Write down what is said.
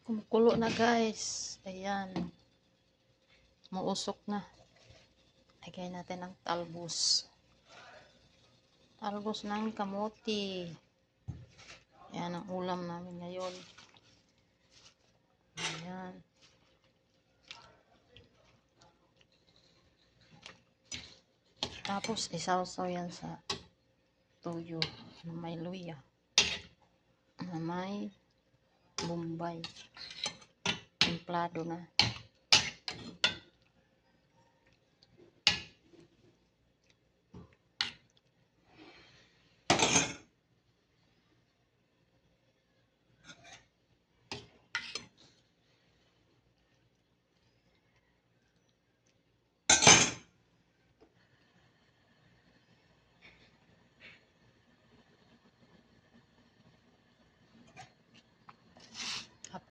Kumukulo na guys. Ayan. Muusok na. Lagay natin ang talbos. Talbos ng kamote. Ayan ang ulam namin ngayon. Ayan. Tapos isawsaw yan sa tuyo na may luya. Na may Bombay. Templado na.